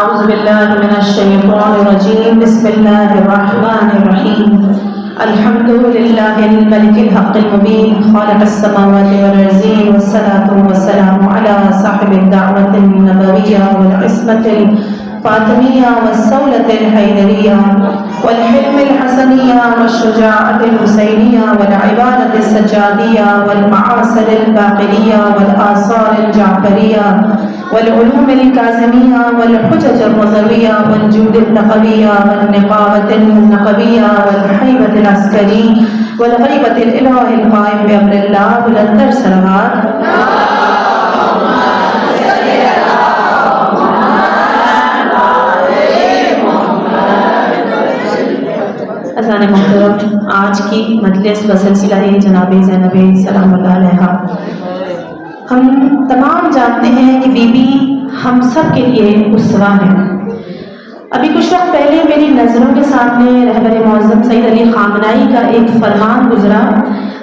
أعوذ بالله من الشيطان الرجيم. بسم الله الرحمن الرحيم. الحمد لله الملك الحق المبين خالق السماوات والأرضين، والصلاة والسلام على صاحب الدعوة النبوية والعصمة الفاطمية والسولة الحيدرية والحلم الحسنية والشجاعة الحسينية والعبادة السجادية والمعاصر الباقرية والآثار الجعفرية والعلوم الكاظمية والحجج الرضوية والجود النقوية والنقابة النقوية والحيبة العسكري والغيبة الإله القائم بأمر الله بلند صلوات. اذان محترم، آج کی مجلس و سلسلہ جناب زینب سلام اللہ علیہا. ہم تمام جانتے ہیں کہ بی بی ہم سب کے لیے اسوہ ہیں. ابھی کچھ وقت پہلے میری نظروں کے سامنے رہبر معظم سید علی خامنہئی کا ایک فرمان گزرا.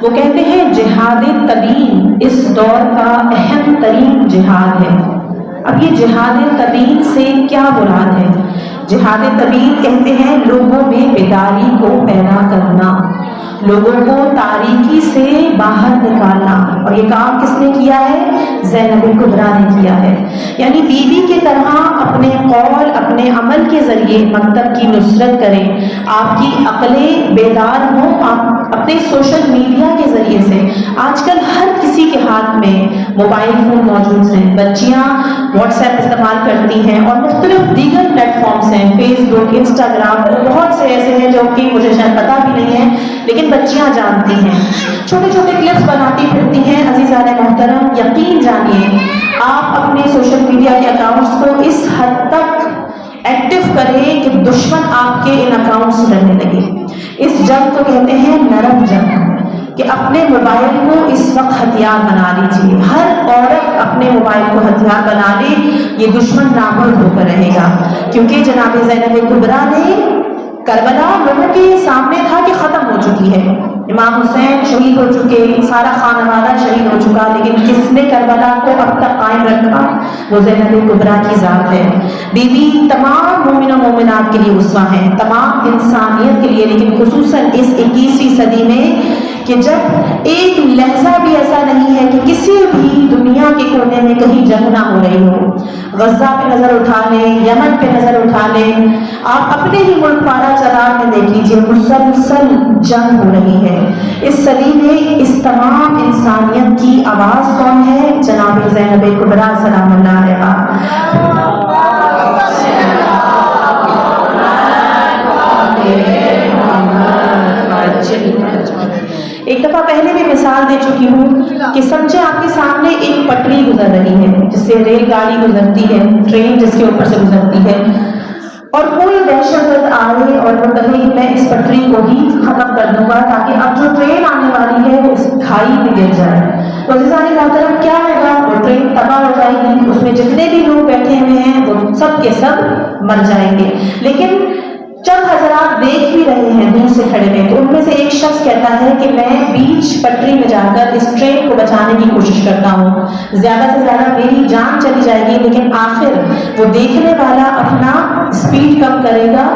وہ کہتے ہیں جہاد تبیین اس دور کا اہم ترین جہاد ہے. اب یہ جہاد تبیین سے کیا مراد ہے؟ جہاد تبیین کہتے ہیں لوگوں میں بیداری کو پیدا کرنا، لوگوں کو تاریکی سے باہر نکالنا. اور یہ کام کس نے کیا ہے؟ زینب کبریٰ نے کیا ہے. یعنی بی بی کی طرح اپنے قول اپنے عمل کے ذریعے مکتب کی نصرت کریں، آپ کی عقلیں بیدار ہوں. آپ اپنے سوشل میڈیا کے ذریعے سے، آج کل ہر کسی کے ہاتھ میں موبائل فون موجود ہیں. بچیاں واٹس ایپ استعمال کرتی ہیں اور مختلف دیگر پلیٹ فارمس ہیں، فیس بک، انسٹاگرام، بہت سے ایسے ہیں جو کہ مجھے شاید پتہ بھی نہیں ہے لیکن بچیاں جانتی ہیں. چھوٹے چھوٹے کلپس بناتی پھرتی ہیں. عزیزان محترم، یقین جانیے آپ اپنے سوشل میڈیا کے اکاؤنٹس کو اس حد تک ایکٹیو کریں کہ دشمن آپ کے ان اکاؤنٹ سے ڈرنے لگے. اس جنگ کو کہتے ہیں نرم جنگ، کہ اپنے موبائل کو اس وقت ہتھیار بنا لیجیے. ہر عورت اپنے موبائل کو ہتھیار بنا لے، یہ دشمن نابود ہو کر رہے گا. کیونکہ جناب زینب کبریٰ نے کربلا لوگوں کے سامنے تھا کہ ختم ہو چکی ہے. امام حسین شہید ہو چکے، سارا خانوادہ شہید ہو چکا، لیکن کس نے کربلا کو اب تک قائم رکھا؟ وہ زینب کبریٰ کی ذات ہے. بی بی تمام مومن و مومنات کے لیے اسوہ ہیں، تمام انسانیت کے لیے، لیکن خصوصاً اس 21ویں صدی میں کہ جب ایک لحظہ بھی ایسا نہیں ہے کہ کسی بھی دنیا کے کونے میں کہیں جنگ نہ ہو رہی ہو. غزہ پہ نظر اٹھا لیں، یمن پہ نظر اٹھا لیں، آپ اپنے ہی ملک پارا چرار میں دیکھ لیجیے، مسلسل جنگ ہو رہی ہے. اس صدی میں اس تمام انسانیت کی آواز کون ہے؟ جناب زینب کبریٰ سلام اللہ علیہا. ایک دفعہ پہلے بھی مثال دے چکی ہوں کہ سمجھے آپ کے سامنے ایک پٹری گزر رہی ہے جس سے ریل گاڑی گزرتی ہے، ٹرین جس کے اوپر سے گزرتی ہے، اور کوئی دہشت گرد آئے اور وہ کہے کہ میں اس پٹری کو ہی ختم کر دوں گا تاکہ اب جو ٹرین آنے والی ہے وہ اس کھائی میں گر جائے. تو عزیزان محترم کیا ہوگا؟ وہ ٹرین تباہ ہو جائے گی، اس میں جتنے بھی لوگ بیٹھے ہوئے ہیں وہ سب کے سب مر جائیں گے. لیکن چند حضرات دیکھ بھی رہے ہیں دور سے کھڑے ہوئے، تو ان میں سے ایک شخص کہتا ہے کہ میں بیچ پٹری میں جا کر اس ٹرین کو بچانے کی کوشش کرتا ہوں، زیادہ سے زیادہ میری جان چلی جائے گی لیکن آخر وہ دیکھنے والا اپنا اسپیڈ کم کرے گا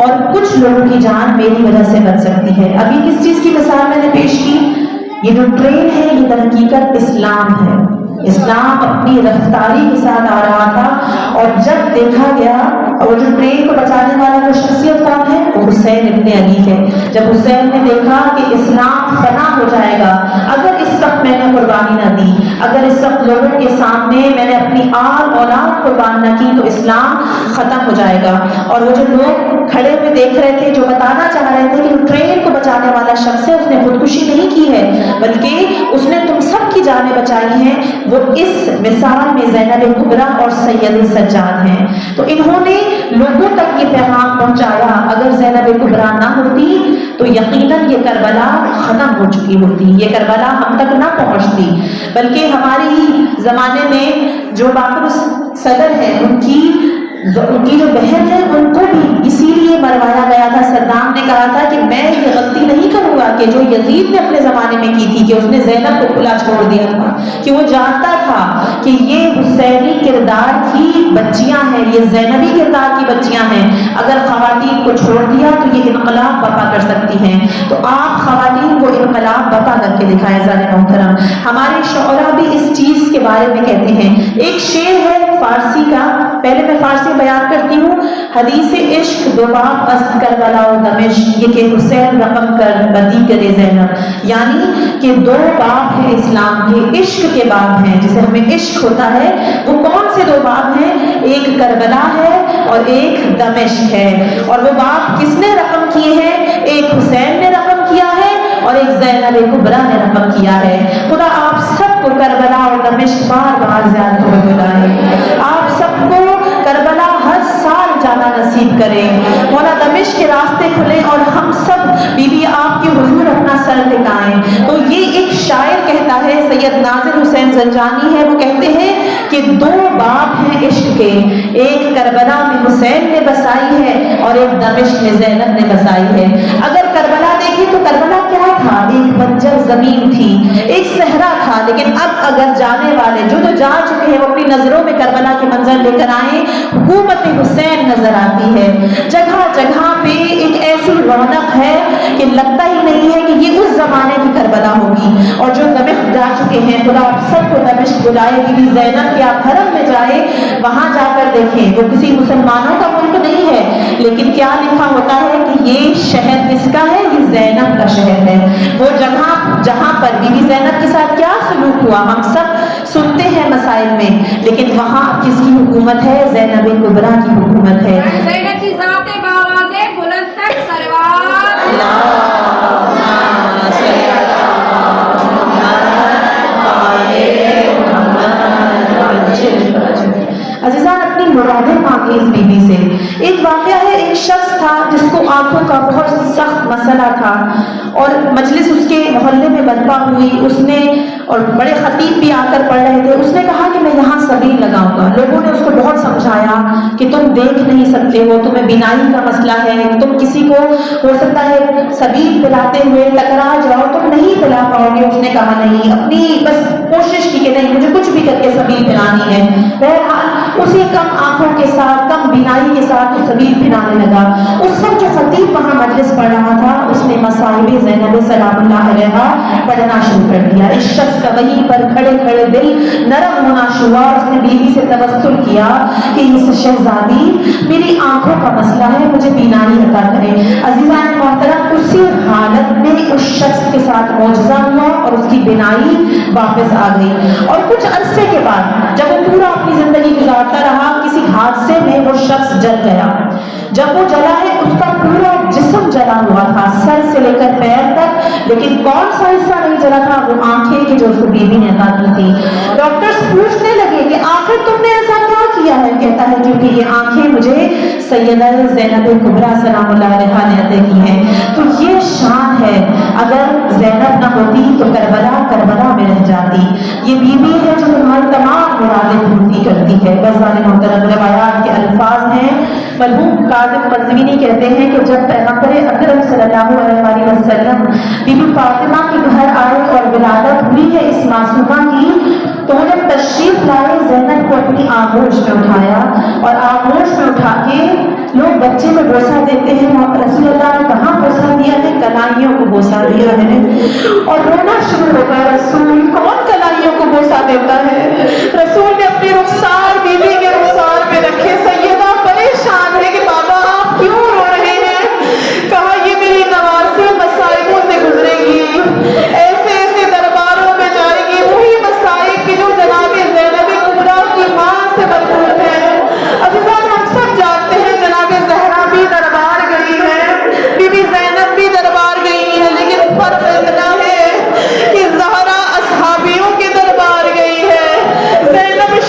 اور کچھ لوگوں کی جان میری وجہ سے بچ سکتی ہے. ابھی کس چیز کی مثال میں نے پیش کی؟ یہ جو ٹرین ہے یہ در حقیقت اسلام ہے. اسلام اپنی رفتاری کے ساتھ آ رہا تھا اور جب دیکھا گیا، اور جو ٹرین کو بچانے والا جو شخصیت کون ہے؟ وہ حسین ابن علی ہے. جب حسین نے دیکھا کہ اسلام فنا ہو جائے گا اگر اس وقت میں نے قربانی نہ دی، اگر اس وقت لوگوں کے سامنے میں نے اپنی آل اولاد قربان نہ کی تو اسلام ختم ہو جائے گا. اور وہ جو لوگ کھڑے ہوئے دیکھ رہے تھے، جو بتانا چاہ رہے تھے کہ ٹرین کو بچانے والا شخص ہے، اس نے خودکشی نہیں کی ہے بلکہ اس نے تم سب کی جانیں بچائی ہیں، وہ اس مثال میں زینب کبریٰ اور سید سجاد ہیں. تو انہوں نے لوگوں تک یہ پیغام پہنچایا. اگر زینب کبریٰ نہ ہوتی تو یقیناً یہ کربلا ختم ہو چکی ہوتی، یہ کربلا ہم تک نہ پہنچتی، بلکہ ہماری زمانے میں جو باقر صدر ہے ان کی جو بہن ہے ان کو بھی اسی لیے مروایا گیا تھا. सद्दाम ने कहा था कि मैं ये गलती नहीं करूंगा कि जो यजीद ने अपने जमाने में की थी कि उसने ज़ैनब को खुला छोड़ दिया था, कि वो जानता था कि ये हुसैनी किरदार की बच्चियां हैं, ये ज़ैनबी किरदार की बच्चियां हैं, अगर खवातीन को छोड़ दिया तो ये इनकलाब बर्पा कर सकती हैं। तो आप खवातीन को इनकलाब बर्पा करके दिखाएं। ज़ाने मोहतरम, हमारे शोरा भी इस चीज के बारे में कहते हैं। एक शेर है फारसी का, पहले मैं फारसी बयान करती हूँ। हदीस इश्क दो बाप अस्त करबला और दमिश्क, ये कि हुसैन रकम कर बदी करे ज़ैनब, यानी कि दो बाप हैं इस्लाम के, इश्क के बाप हैं, जिसे हमें इश्क होता है। वो कौन से दो बाप हैं? एक करबला है और एक दमिश्क है। और वो बाप किसने रकम किए हैं? एक हुसैन ने रकम किया है और एक ज़ैनब कुबरा ने रकम किया है। खुदा आप सबको करबला और दमिश्क बार बार ज़ियारत में बुलाए, आप सबको करबला हर साल जाना नसीब करें, मौला दमिश्क के रास्ते खुले और हम सब बीबी आपके हुजूर अपना सर टिकाएं। तो ये एक शायर कहता है, सैयद नाज़िर हुसैन ज़ंजानी है, वो कहते हैं कि दो बाप हैं इश्क के, एक करबला में हुसैन ने बसाई है और एक दमिश्क में ज़ैनब ने बसाई है। अगर करबला देखें तो करबला क्या था? एक बंजर जमीन थी, एक सहरा था। लेकिन अब अगर जाने वाले जो जा चुके हैं वो अपनी नजरों में करबला के मंजर लेकर आए, हुकूमत हुसैन नजर आती है। जगह जगह पे एक ऐसी रौनक है कि लगता ही नहीं है कि ये उस जमाने की करबला होगी। और जो दमिश्क जा चुके हैं, खुदा आप सबको दमिश्क बुलाए। बीबी ज़ैनब के आप हरम में जाए, वहां जाकर देखें, वो किसी मुसलमानों का मुल्क नहीं है, लेकिन क्या लिखा होता है कि ये शहर किसका है? ये ज़ैनब का शहर है। वो जगह जहां पर बीबी ज़ैनब के साथ क्या सलूक हुआ हम सब सुनते हैं मसाइल में, लेकिन वहां किसकी हुकूमत है? ज़ैनब कुबरा की हुकूमत है। ज़ैनब की ज़ात बावाज़े बुलंद तक सरवार अज़ीज़ान, अपनी मुरादें मांगी इस बीबी से। एक वाक़या है, एक शख्स था जिसको आंखों का बहुत सख्त मसला था और मजलिस उसके मोहल्ले में बर्पा हुई। उसने और बड़े खतीब भी आकर पढ़ रहे थे। उसने कहा कि मैं यहाँ सबील लगाऊंगा। लोगों ने उसको बहुत समझाया कि तुम देख नहीं सकते हो, तुम्हें बीनाई का मसला है, तुम किसी को हो सकता है सबील पिलाते हुए टकरा जाओ, तुम नहीं पिला पाओगे। उसने कहा नहीं, अपनी बस कोशिश की कि नहीं, मुझे कुछ भी करके सबील पिलानी है। बहरहाल उसी कम आंखों के साथ, कम बीनाई के साथ वो सबील पिलाने लगा। उस वक्त जो खतीब वहां मजलिस पढ़ रहा था, उसने मसाइब ज़ैनब सलामुल्लाह अलैहा पढ़ना शुरू कर दिया। इस शख्स का वहीं पर खड़े खड़े दिल नरम होना शुरू हुआ। उसने बीवी से तवस्सुल किया कि इस शहजादी, मेरी आंखों का मसला है, मुझे बीनाई अता करें। अज़ीज़ान मोहतरम, उसी हालत में उस शख्स के साथ मौजज़ा हुआ और उसकी बीनाई वापस आ गई। और कुछ अरसे के बाद जब वो पूरा अपनी जिंदगी गुजारता रहा, किसी हादसे में वो शख्स जल गया। जब वो जला है, उसका पूरा जिस्म जला हुआ था, सर से लेकर पैर तक, लेकिन कौन सा हिस्सा नहीं जला था? वो आंखें की जो उसको बीवी ने अता की थी। डॉक्टर्स पूछने लगे कि आखिर तुमने ऐसा क्या किया है? कहता है क्योंकि ये आंखें मुझे सैयदा ज़ैनब कुबरा सलामुल्लाह अलैहा ने अता की हैं। तो ये शान है, अगर ज़ैनब न होती तो करबला करबला में रह जाती। ये बीवी है जो तुम्हारी तमाम मुरादें पूरी करती है। बज़ाने मोहतरम, रिवायात के अल्फाज हैं, मरहूम काज़िम मज़वीनी कहते हैं कि जब पैगंबर अकरम सल्लल्लाहु अलैहि वसल्लम बीबी फातिमा के घर आए और विलादत हुई है इस मासूमा की, तो वो जब तशरीफ लाए, ज़ैनब को अपनी आगोश में उठाया और आगोश में उठा के लोग बच्चे को बोसा देते हैं। रसूलुल्लाह ने कहाँ बोसा दिया है? कलाइयों को बोसा दिया है। और रोना शुरू हो गया, रसूल कौन कलाइयों को बोसा देता है? रसूल ने अपने रुखसार बीवी के रुखसार पे रखे। सैयदा परेशान है कि बाबा आप क्यों रो रहे हैं? कहा ये मेरी नवाज़ी मसाइबों से गुजरेगी, ऐसे ऐसे दरबारों में जाएगी, वही मसाइब की जो जनाब ज़ैनब कुबरा की मां से भरपूर है। अज़ीज़ान, हम सब जानते हैं जनाब ज़हरा भी दरबार गई है, बीबी ज़ैनब भी दरबार गई है, लेकिन फर्क इतना है कि ज़हरा असहाबियों के दरबार गई है, ज़ैनब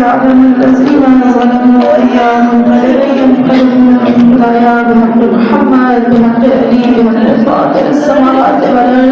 يعلم الذين ظلموا وإياهم فلا ينقلبون خطايا بحق محمد بحق علي بحق فاطر السماوات والأرض